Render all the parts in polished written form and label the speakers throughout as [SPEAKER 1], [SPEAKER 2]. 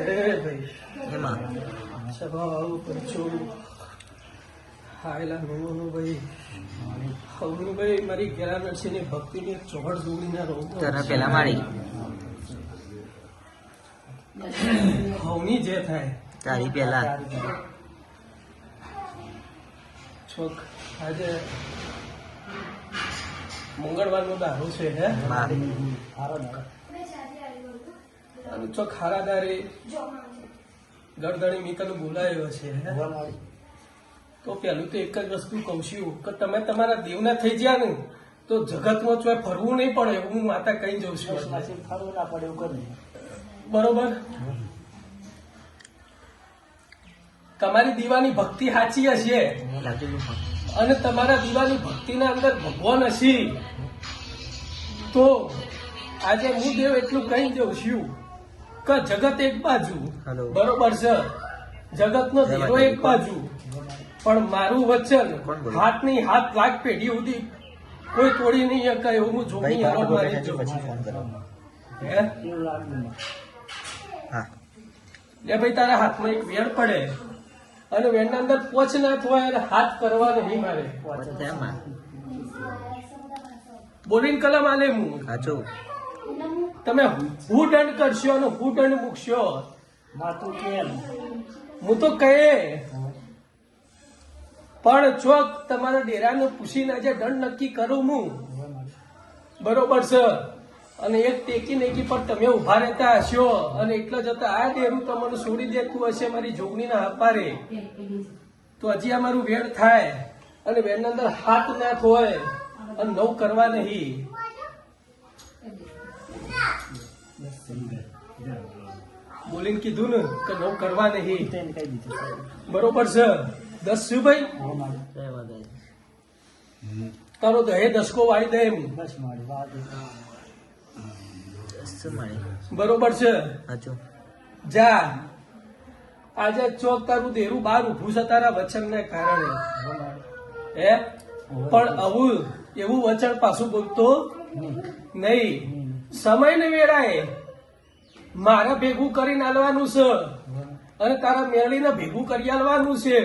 [SPEAKER 1] ભાઈ
[SPEAKER 2] એમાં
[SPEAKER 1] સ્વભાવ પરચો હાયલા નો ભાઈ હવનું ભાઈ મારી ગેરા નરસિંહની ભક્તિની ચોહડ જોડીના રોગ
[SPEAKER 2] તને પેલા મારી
[SPEAKER 1] હવની જે થાય
[SPEAKER 2] તારી પેલા
[SPEAKER 1] છોક આજે મંગળવારનો દારૂ છે હે અને ચોક હારાદારે ગરદણી મીકન બોલાયો છે હે તો પેલું તો એક જ વસ્તુ કહું છું કે તમે તમારા દેવના થઈ ગયા ને તો જગતમાં ચોય ફરવું નહીં પડે હું માતા કહી જઉં છું બરોબર તમારી દીવાની ભક્તિ સાચી હશે અને તમારા દીવાની ભક્તિના અંદર ભગવાન હશે તો આજે હું દેવ એટલું કહી જઉં છું કે જગત એક બાજુ બરોબર છે જગતનો દેવો એક બાજુ પણ મારું વચન હાથની હાથ લાખ પેઢી સુધી કોઈ તોડી નહીં શકાય એવું હું જોગી હરોળ મારી જઉં લે ભાઈ તારા હાથમાં એક વેણ પડે અને વેણના અંદર પોચ ના થવાય અને હાથ કરવા નહીં મારે બોલીને કલમ આલે હું તમે હું દંડ કરશો અને હું દંડ મૂકશો હું તો કહે પણ ચોક તમારા ડેરાને પૂછીને આજે દંડ નક્કી કરું હું બરોબર છે અને એક ટેકી નેકી પર તમે ઉભા રહેતા હશો અને એટલા જતા આ ડેરું તમને છોડી દેતું હશે મારી જોગણીના હપારે તો હજી અમારું વેણ થાય અને વેણના અંદર હાથ ના હોય અને નવ કરવા નહીં બોલીને કીધું ને કે નવ કરવા નહીં બરોબર છે 10 શું ભાઈ તારો દહે દસકો વાળી દે એમ બરોબર છે જા આજે ચોક તારું દેરું બહાર ઉભું છે તારા વચન ને કારણે હે પણ આવું એવું વચન પાછું બોલતો નહીં સમય ને વેળાએ મારે ભેગું કરીને આલવાનું છે અને તારા મેળીને ભેગું કરી આલવાનું છે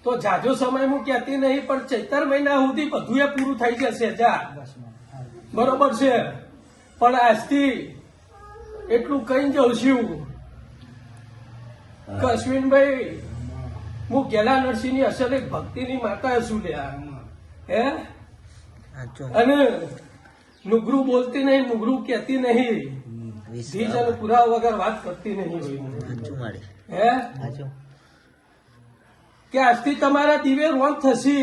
[SPEAKER 1] તો જાજો સમય હું કહેતી નહીં પણ ચૈતર મહિના સુધી બધું એ પૂરું થઈ જશે જા બરોબર છે પણ આજથી એટલું કઈ જઉં છું કે અશ્વિનભાઈ હું ગેલા નરસિંહની અસલ એક ભક્તિની માતા છું લ્યા હે અને નુગરું બોલતી નહીં નુગરું કહેતી નહીં ધીજ અને પુરાવા વગર વાત કરતી નહીં હે કે આજથી તમારા દિવે રોન થશે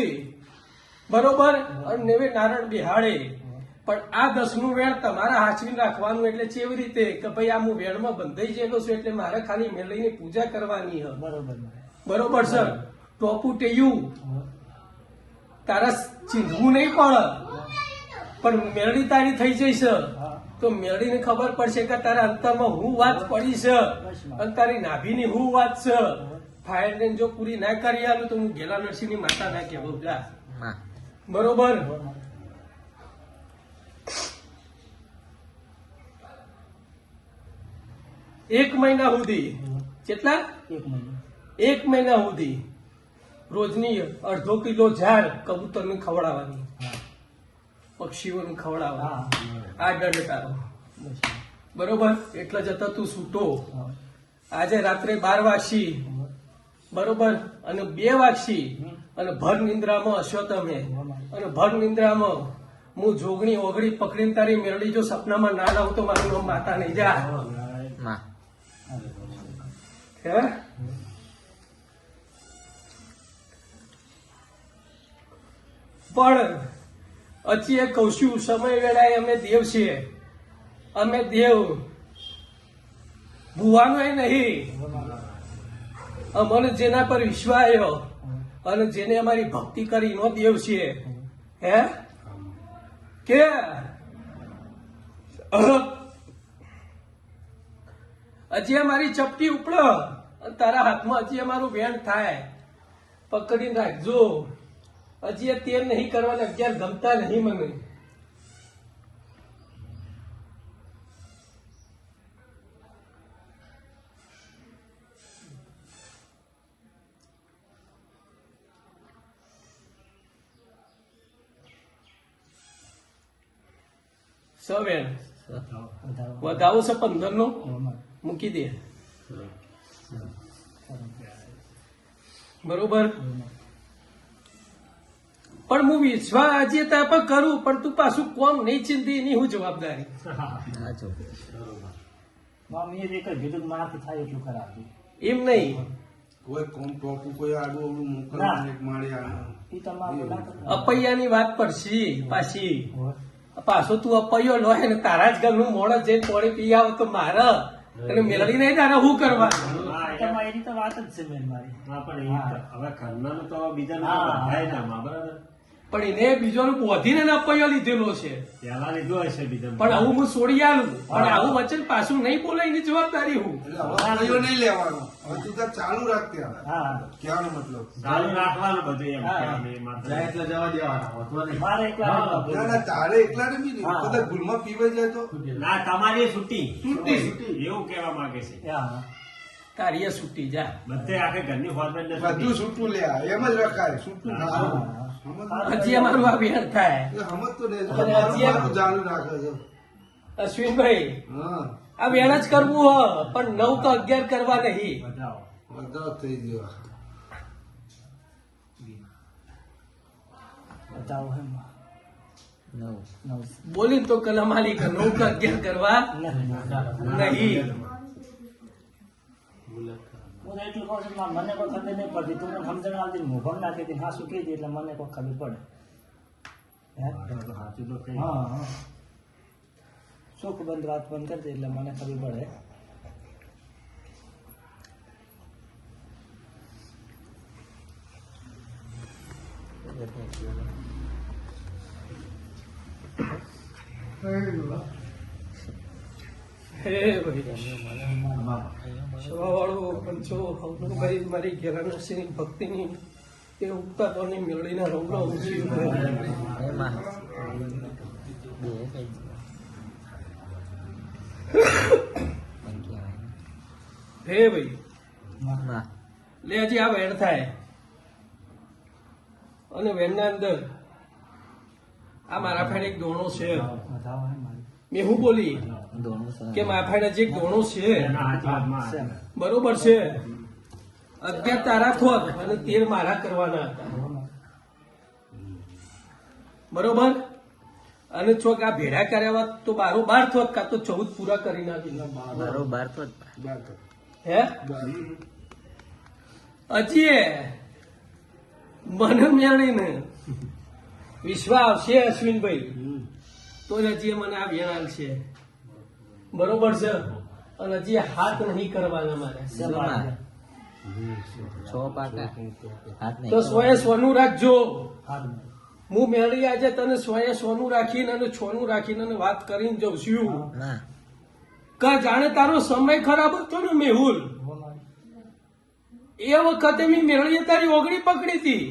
[SPEAKER 1] બરોબર અને નેવે નારણ બિહાડે પણ આ 10નું વેણ તમારા હાચવીને રાખવાનું એટલે કેવી રીતે કે ભાઈ આ હું વેણમાં બંધાઈ ગયેલો છું એટલે મારે ખાલી મેળવીની પૂજા કરવાની બરોબર સર ટોપું ટેયું તારા ચીંધવું નહીં પડે પણ મેળવી તારી થઈ જઈશ તો મેળવીને ખબર પડશે કે તારા અંતરમાં હું વાત પડી છે અને તારી નાભીની હું વાત છે ફાયર ને જો પૂરી ના કરી આલું તો હું ગેલા નરસિંહની માતા ના કહેવું જા બરોબર એક મહિના સુધી કેટલા 1 મહિના સુધી રોજની 1/2 કિલો ઝાડ કબૂતરને ખવડાવવાની પક્ષીઓને ખવડાવવાની આ દંડ તારો બરોબર એટલે જતા તું છૂટો આજે રાત્રે 12 વાગશી બરોબર અને 2 વાગશી અને ભર નિંદ્રામાં હશો તમે અને ભર નિંદ્રામાં હું જોગણી ઓગળી પકડીને તારી મેળવી જો સપનામાં ના લાવું તો મારું નામ માતા નહીં જા પણ હજી એ કહું છું સમય વેળાએ અમે દેવ છીએ અમે દેવ ભૂવાનો નહીં અમને જેના પર વિશ્વાસ આવ્યો અને જેને અમારી ભક્તિ કરી નો દેવ છીએ હે કે હજી અમારી ચપટી ઉપડો તારા હાથમાં હજી અમારું વેણ થાય પકડીને રાખજો હજી એ તેર નહીં કરવાના 11 ગમતા નહીં મને વેણ વધાવો છે 15 નો મૂકી દે બરોબર. પણ હું વિશ્વાસ આજે ત્યાં પણ કરું પણ તું પાછું કોમ નહીં ચિંતી એની હું જવાબદારી. એમ નહીં
[SPEAKER 2] કોઈ કોમ ટોપું કોઈ આડું અવડું મોકલવાનું એક માળી આડું
[SPEAKER 1] અપૈયાની વાત પડશે પાછી. પાછો તું અપૈયો લો ને તારા જ ઘરનું મોડસ જઈને પાણી પી આવ તો મારે અને મેળવી નહીં તારે શું કરવા.
[SPEAKER 3] એની તો વાત જ છે મેન મારી.
[SPEAKER 4] હવે ઘરનાનું તો બીજાનું થાય ના બરાબર.
[SPEAKER 1] પણ એને બીજોનું બોધીને અપૈયો લીધેલો છે
[SPEAKER 4] પેલા લીધો હશે બીજા
[SPEAKER 1] પણ આવું હું છોડી આલું પણ આવું વચન પાછું નહીં બોલે એની જવાબદારી હું.
[SPEAKER 2] એટલે હવે કયો નહીં લેવાનો હવે તું તાર ચાલુ રાખ ત્યાં કહેવાનો મતલબ
[SPEAKER 4] ચાલુ રાખવાનું બધું એમ
[SPEAKER 3] જાય એટલે જવા દેવાના મારે એકલા
[SPEAKER 2] ના ના તારે એકલા ને બી નહીં કદાચ ભૂલમાં પીવાઈ જાય તો
[SPEAKER 4] ના તમારી છૂટી
[SPEAKER 2] છૂટી
[SPEAKER 4] એવું કહેવા માંગે છે
[SPEAKER 1] તારીએ છૂટી જા
[SPEAKER 4] બધે આખે ઘરની ફોર્મેટ
[SPEAKER 2] બધું છૂટું લે એમ જ રખાય છૂટું ના
[SPEAKER 1] હજી અમારું આ વેણ થાય.
[SPEAKER 2] સમજ તો નહીં
[SPEAKER 1] અને હજી એક-
[SPEAKER 2] તું ચાલુ રાખે છે
[SPEAKER 1] અશ્વિનભાઈ
[SPEAKER 2] હા
[SPEAKER 1] આ વેણ જ કરવું હ પણ 9 તો 11 કરવા નહીં.
[SPEAKER 4] બતાવો
[SPEAKER 2] બધા થઈ ગયો
[SPEAKER 3] બતાવો હે
[SPEAKER 1] બોલી તો કલમાલી કે 9 તો 11 કરવા નહીં.
[SPEAKER 3] હું તો એટલું કહું છું કે મને કોઈ ખબર નહીં પડતી તું મને સમજણ આવતી મોભમ નાખી હતી હા શું કહી હતી એટલે મને કોઈ ખબર પડે
[SPEAKER 4] સાચું તો કઈ
[SPEAKER 3] હા હા સુખ બંધ વાત બંધ કરી દે એટલે મને ખબર પડે.
[SPEAKER 1] હે ભાઈ સવાવાળો પંચો ભાઈ મારી ઘેરાની ભક્તિની એ ઉગતા તો મેળવીને રમલો હે ભાઈ લે હજી આ વેણ થાય અને વેણના અંદર આ મારા ફાઈડ એક દોણો છે.
[SPEAKER 3] બતાવો હે મારી
[SPEAKER 1] મેં હું બોલી કે મારા ફાઈડ હજી એક દોણો છે
[SPEAKER 4] એના હાથમાં હાથમાં
[SPEAKER 1] બરોબર છે 11 તારા થોત અને 13 મારા કરવાના હતા બરોબર. અને ચોક આ ભેડા કર્યા તો 12 થોત કાં તો 14 પૂરા કરી નાખી હે હજી મને મેળીને વિશ્વાસ આવશે અશ્વિનભાઈ તો જ હજી મને આ વેણ છે બરોબર છે. અને હજી હાથ નહીં કરવાના મારે તો 100 નું રાખજો. હું મેળી આજે તને 100 નું રાખીને અને 6 નું રાખીને અને વાત કરીને જઉં છું કે જાણે તારો સમય ખરાબ હતો ને મેહુલ એ વખતે મેં મેળીએ તારી ઓગળી પકડી હતી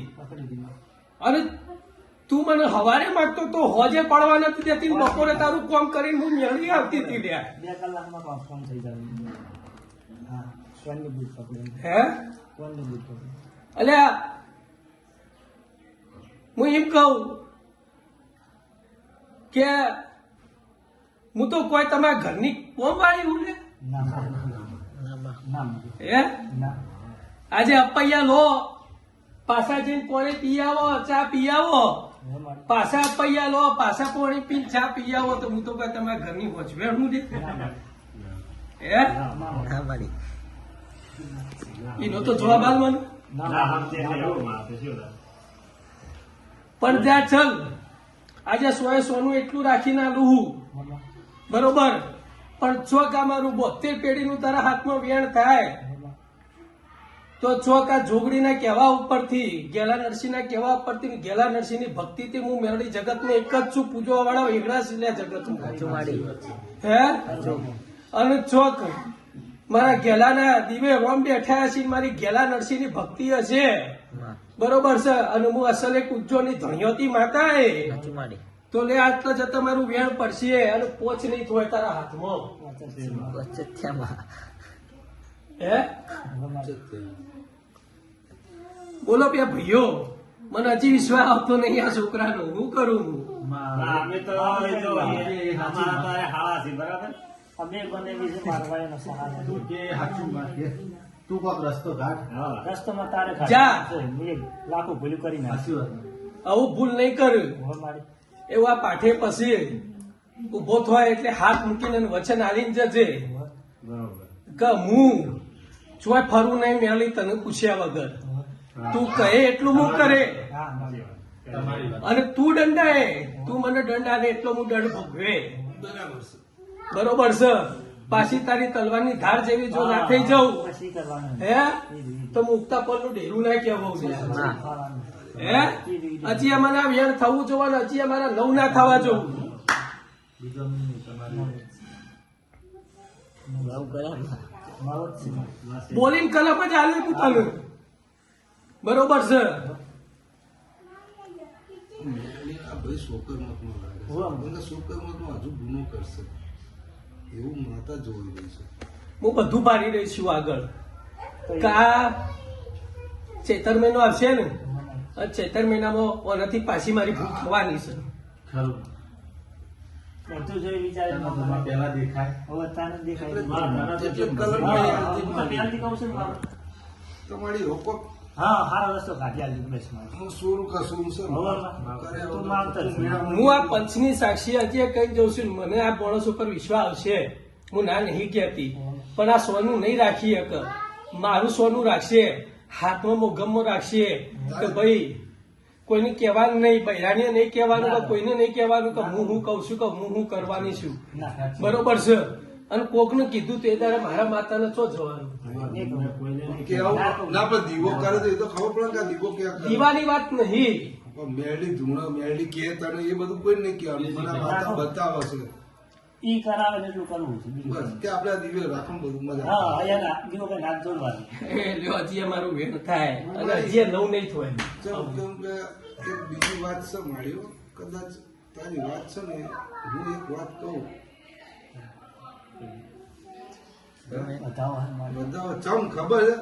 [SPEAKER 1] અને તું મને હવારે માંગતો તો હોજે પાડવા નથી દેતી બપોરે તારું કામ કરીને હું મેળી આવતી હતી લ્યા
[SPEAKER 3] 2 કલાકમાં કામ થઈ જાય. હા સ્વર્ણની બૂટ પકડી
[SPEAKER 1] હે
[SPEAKER 3] સ્વર્ણની બૂટ પકડી
[SPEAKER 1] અલ્યા હું એમ કહું કે હું તો કોઈ તમારા ઘરની કોમ વાળી હું લે
[SPEAKER 3] ના ના
[SPEAKER 1] હે
[SPEAKER 3] ના
[SPEAKER 1] આજે અપૈયા લો પાછા જઈને કોણે પી આવો ચા પી આવો પાછા અપૈયા લો પાછા પોણી પીને ચા પી આવો તો હું તો કોઈ તમારા ઘરની વચવેણ હું દે હે એનો તો જવાબ આલવાનો
[SPEAKER 4] ના સમજે એટલે એવું મારે શું થાય?
[SPEAKER 1] પણ ત્યાં ચલ આજે 100 નું એટલું રાખીને આલું હું બરોબર પણ ચોક આ મારું 72 પેઢીનું તારા હાથમાં વેણ થાય તો ચોક આ જોગડીના કહેવા ઉપરથી ગેલા નરસિંહના કહેવા ઉપરથી ગેલા નરસિંહની ભક્તિથી હું મેળવી જગતમાં એક જ છું પૂજવા વાળા એકડા સિલ્યા જગતમાં હે અને ચોક મારા ગેલાના દિવે રોમ બેઠા છે મારી ગેલા નરસિંહની ભક્તિ હશે બરોબર છે અને હું અસલ એક ઉજ્જોની ધણિયોતી માતા એ તો લે આટલો જતા મારું વેણ પડશે અને પોચ નહીં થોય તારા હાથમાં હે બોલો બે ભાઈઓ મને હજી વિશ્વાસ આવતો નહીં આ છોકરાનો હું કરું હું
[SPEAKER 4] અમે તો જો એ અમારા તારે હાળા છે બરાબર.
[SPEAKER 3] અમે બને વિશે મારવા એનો સહાય નથી.
[SPEAKER 2] તું કે સાચું વાત કે તું કોક રસ્તો કાઢ.
[SPEAKER 4] હા.
[SPEAKER 3] રસ્તામાં તારે
[SPEAKER 1] જા.
[SPEAKER 3] મેં લાખો ભૂલું કરી
[SPEAKER 2] સાચી
[SPEAKER 3] નાખી.
[SPEAKER 2] વાત.
[SPEAKER 1] આવું ભૂલ નહીં કર્યું
[SPEAKER 3] હવે મારી
[SPEAKER 1] એવું આ પાઠે પછી ઉભો થાય એટલે હાથ મૂકીને વચન આલીને જજે
[SPEAKER 4] બરોબર.
[SPEAKER 1] કે હું ચોય ફરવું નહીં મેળી તને પૂછ્યા વગર તું કહે એટલું હું કરે
[SPEAKER 3] હા મારી
[SPEAKER 2] તમારી વાત
[SPEAKER 1] અને તું દંડાય તું મને દંડાને એટલો હું દંડ ભોગવે
[SPEAKER 2] બરાબર છે.
[SPEAKER 1] બરોબર છે પાછી તારી તલવારની ધાર જેવી જો ના થઈ જાઉં
[SPEAKER 3] પછી કરવાનું
[SPEAKER 1] હે તો મુક્તા પરનું ડેરું ના કહેવું છે
[SPEAKER 3] ખાવાનું.
[SPEAKER 1] હે હજી અમારા વેણ થવું જોવાનું હજી અમારા નવ ના થવા જોવું
[SPEAKER 2] બીજો નહીં, તમારી
[SPEAKER 3] મારો જ છે.
[SPEAKER 1] બોલીને કલમ જ હાલે પોતાનું બરોબર છે
[SPEAKER 2] આ ભાઈ શોકરમતમાં લાગે છે.
[SPEAKER 3] હોવા.
[SPEAKER 2] કારણ કે શોકરમતમાં હજુ ગુનો કરશે એવું માતા જોઈ રહી છે.
[SPEAKER 1] હું બધું પાડી રહી છું આગળ કે આ ચૈતર મહિનો આવશે ને આ ચૈતર મહિનામાં ઓનાથી પાછી મારી ભૂલ થવાની છે
[SPEAKER 2] ખરું.
[SPEAKER 3] બધું જોઈ વિચારે
[SPEAKER 2] તમારા પહેલા દેખાય
[SPEAKER 3] હવે તાને દેખાય
[SPEAKER 2] એટલે કલમ
[SPEAKER 3] હા,
[SPEAKER 2] નહીં
[SPEAKER 3] હા,
[SPEAKER 2] આવતી.
[SPEAKER 3] હું પહેલાથી કહું છું ને બાબા.
[SPEAKER 2] તમારી રોકો
[SPEAKER 3] હા સારો રસ્તો કાઢી આલી ઉમેશ મારે.
[SPEAKER 2] હું સોરું કસું છે
[SPEAKER 3] હવે તું માનતો જ નહીં.
[SPEAKER 1] હું આ પંચની સાક્ષી હજી કહી જઉં છું મને આ માણસ ઉપર વિશ્વાસ આવશે હું ના નહીં કહેતી પણ આ સોનું નહીં રાખી એક મારું સોનું રાખશે હાથમાં મોગમમાં રાખશે કે ભાઈ કોઈને કહેવાનું નહીં બૈરાને નહીં કહેવાનું કે કોઈને નહીં કહેવાનું કે હું કહું છું કે હું કરવાની છું
[SPEAKER 3] ના,
[SPEAKER 1] બરોબર છે અને કોકને કીધું તે તારે મારા માતાને ચો જવાનું
[SPEAKER 2] કે આવું ના પણ દીવો કરે તો એ તો ખબર પડે કે આ દીવો ક્યાં કરે.
[SPEAKER 1] દીવાની વાત નહીં
[SPEAKER 2] પણ મેરડી ધૂણા મેરડી કે તને એ બધું કોઈ નહીં કહેવાનું મને આ માતા બતાવે છે
[SPEAKER 3] ઈ કરાવે ને એટલું કરવું છે બીજું
[SPEAKER 2] બસ કે આપણે આ દીવે રાખો ને બધું મજા
[SPEAKER 3] હા અહીંયા દીવો કઈ હાથ જોડવાનું.
[SPEAKER 1] એ લ્યો હજી અમારું વેણ થાય અને હજી નવ નહીં થાય
[SPEAKER 2] ચાલ કેમ કે એક બીજી વાત છે મારી કદાચ તારી વાત છે ને હું એક વાત કહું
[SPEAKER 3] બતાવો હા મારે.
[SPEAKER 2] બધા ચમ ખબર છે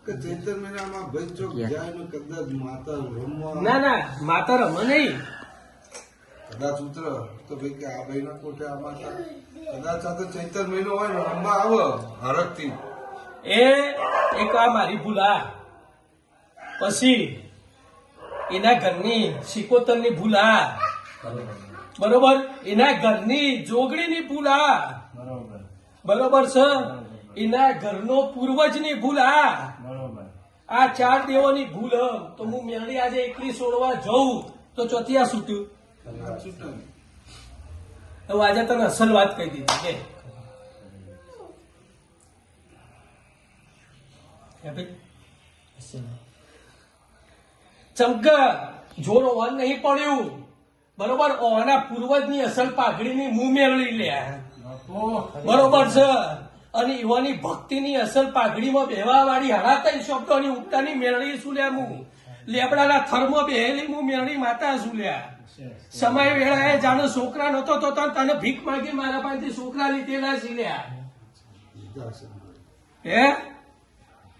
[SPEAKER 2] કે ચૈતર મહિનામાં ભાઈ ચોક જાય ને કદાચ માતા રમવા
[SPEAKER 1] ના ના માતા રમે નહીં
[SPEAKER 2] કદાચ ઉતર તો ભાઈ કે આ ભાઈ ના કોટે આ માતા કદાચ આ તો ચૈતર મહિનો હોય ને રમવા આવે હરકથી
[SPEAKER 1] એ એક આ મારી ભૂલ આ પછી એના ઘરની સિકોતરની ભૂલ આ બરોબર એના ઘરની જોગણીની ભૂલ આ
[SPEAKER 3] બરોબર
[SPEAKER 1] બરોબર છે એના ઘરનો પૂર્વજની ભૂલ આ
[SPEAKER 3] બરોબર.
[SPEAKER 1] આ ચાર દેવોની ભૂલ હ. તો હું મેળવી આજે એકલી છોડવા જઉં તો ચોથી આ છૂટ્યું હવે આજે તને અસલ વાત કહી દીધી કે હે ભાઈ ચમક જોરો ઓન નહીં પડ્યું બરોબર ઓના પૂર્વજની અસલ પાઘડીની મું મેળવી લે બરોબર છે અને યુવાની ભક્તિની અસલ પાઘડીમાં બેવા વાળી હરાતા શબ્દોની ઉગતાની મેળવી શું લ્યા હું લેબડાના થર્મો બેહેલી હું મેળવી માતા શું લ્યા સમય વેળાએ જાણે છોકરા નતો તો તને ભીખ માંગી મારા પાસેથી છોકરા લીધેલા છે લ્યા હે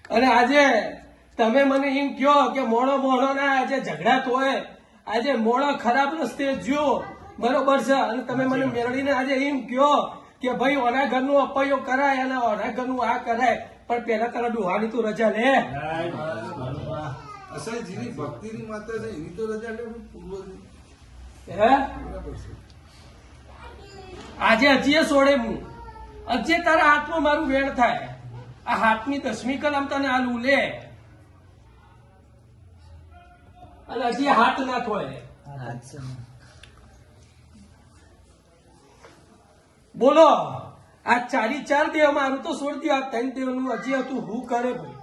[SPEAKER 1] અને આજે તમે મને એમ કહો કે મોણો ના આજે ઝઘડા તોય આજે મોણો ખરાબ રસ્તે જ્યો બરોબર છે અને તમે મને મેળવીને આજે એમ કહો કે ભાઈ ઓના ઘરનું અપયો કરાય અને ઓના ઘરનું આ કરાય પણ પેલા તારા ડોહાની તો રજા લે
[SPEAKER 2] અસલ જેની ભક્તિની માતા છે એની તો રજા લે પૂર્વજની
[SPEAKER 1] હે
[SPEAKER 2] બરાબર છે
[SPEAKER 1] આજે હજી છોડે હું હજી તારા હાથમાં મારું વેણ થાય આ હાથની 10મી કલમ તને આલું લે અને હજી હાથ ના થોય બોલો આ ચારી ચાર દેવ મારું તો છોડ દો આ 3 દેવનું હજી હતું હું કરે ભાઈ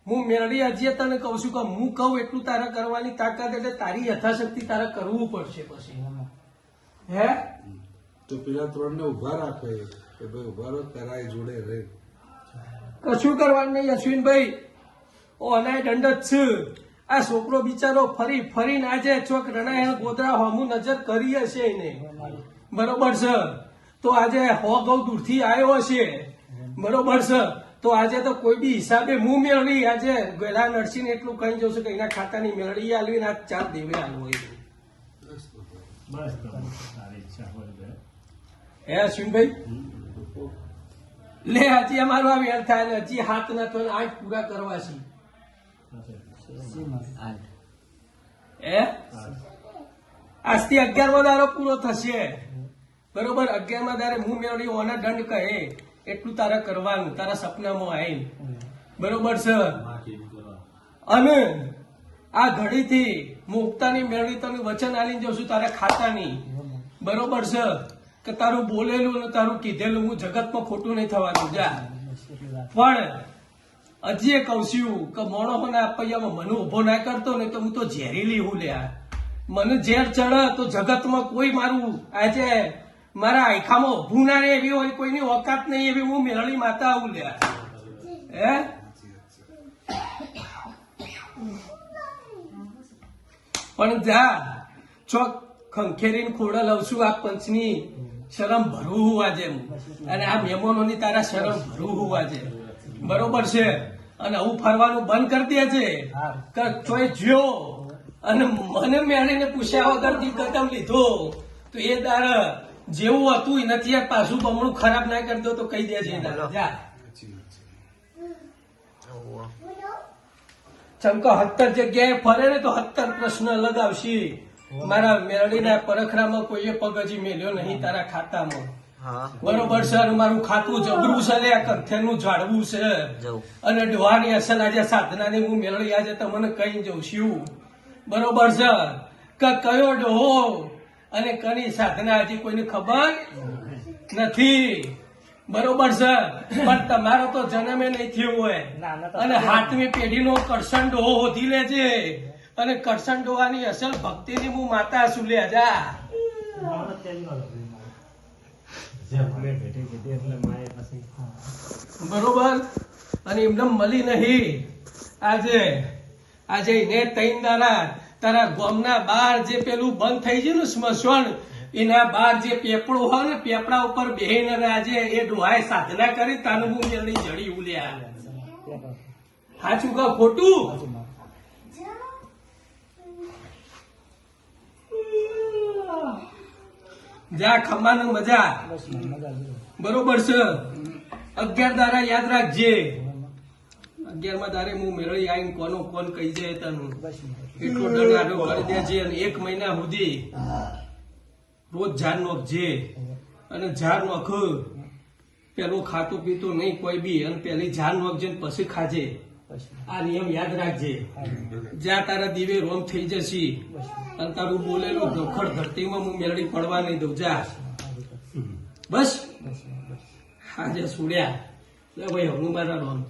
[SPEAKER 1] હું મેળવી હજી તને કહું છું કે હું કહું એટલું તારા કરવાની તાકાત એટલે તારી યથાશક્તિ તારે કરવું પડશે પછી હે
[SPEAKER 2] તો પેલા 3 ને ઉભા રાખે કે ભાઈ ઉભા રહો કરાય જોડે રહે
[SPEAKER 1] કશું કરવાનું નહીં અશ્વિનભાઈ ઓ અનાય દંડ જ છે આ છોકરો બિચારો ફરી ફરીને આજે ચોક રણાયા ગોધરા હોમું નજર કરી હશે એને બરોબર છે તો આજે હો ગૌ દૂરથી આવ્યો હશે બરોબર છે તો આજે તો કોઈ બી હિસાબે હું મેળવી આજે ગયેલા નરસિંહ એટલું કહી જઉં છું કે એના ખાતાની મેળવી આલવી ને આ 4 દેવે આલવો
[SPEAKER 4] બસ તો તારી ઈચ્છા હોય તો.
[SPEAKER 1] હે અશ્વિનભાઈ લે હજી અમારું આ વેર થાય ને હજી 7 ના તો 8 પૂરા કરવા છે હે આજથી 11મો દારો પૂરો થશે બરોબર 11મા દારે હું મેળવી ઓના દંડ કહે એટલું તારે કરવાનું તારા સપનામાં આવીને બરોબર છે અને આ ઘડીથી મુક્તાની મેળવી તને વચન આલીને જઉં છું તારા ખાતાની બરોબર છે કે તારું બોલેલું અને તારું કીધેલું હું જગતમાં ખોટું નહીં થવાનું જા પણ હજી એ કહું છું કે મોણોના આપૈયામાં મને ઉભો ના કરતો ને તો હું તો ઝેરીલી હું લ્યા મને ઝેર ચડે તો જગતમાં કોઈ મારું આજે મારા આયખામાં ઉભું ના રહે એવી હોય કોઈની ઓકાત નહીં એવી હું મેળવી માતા આવું લ્યા હે પણ જા ચોક ખંખેરીને ખોડા લઉં છું આ પંચની શરમ ભરવું હોવા જેમ અને આ મહેમાનોની તારા શરમ ભરવું હોવા જેમ બરોબર છે અને હું ફરવાનું બંધ કરી દે છે કે ચોય જ્યો અને મને મેળીને પૂછ્યા વગરથી કદમ લીધો તો એ તાર જેવું હતું એ નથી આ પાછું બમણું ખરાબ ના કરતો તો કહી દેજે જા ચમકો 17 જગ્યાએ ફરે ને તો 17 પ્રશ્ન લગાવશી મારા મેળડીના પરખરામાં કોઈએ પગ હજી મેલ્યો નહીં તારા ખાતામાં બરોબર છે અને મારું ખાતું જબરું છે લે કંથેનું ઝાડવું છે અને ડોહાની અસલ આજે સાધનાની હું મેળવી આજે તમને કહી જઉં છું બરોબર છે કે કયો ડોહો અને કની સાધના હજી કોઈને ખબર નથી બરોબર છે પણ તમારો તો જન્મે નહીં થયો હોય અને 7મી પેઢીનો કરશન ડોહો હોધી લેજે અને કરશન ડોહાની અસલ ભક્તિની હું માતા છું લે જા બરોબર અને એમને મળી નહીં આજે એને 3 દાડા તારા ગામના બહાર જે પેલું બંધ થઈ ગયું ને સ્મશાન એના બહાર જે પેપડો હોય ને પેપડા ઉપર બેહીને અને આજે એ ડોહાએ સાધના કરી તાનું હું મેળવી જડી ઉલ્યા સાચું કહો ખોટું જા ખમ્માનું મજા બરોબર છે 11 દાડા યાદ રાખજે 11મા દારે હું મેળવી આવીને કોનો કોણ કહી જાય તનું એટલો દંડ આડો કરી દેજે અને 1 મહિના સુધી રોજ ઝાડ નોખજે અને ઝાડ નોખ પેલું ખાતું પીતું નહીં કોઈ બી અને પેલી ઝાડ નોખજે ને પછી ખાજે આ નિયમ યાદ રાખજે જ્યાં તારા દીવે રોમ થઈ જશે અને તારું બોલેલું ધોખડ ધરતીમાં હું મેળવી પડવા નહીં દઉં જા બસ આજે સુડ્યા ભાઈ હું મારા રોમ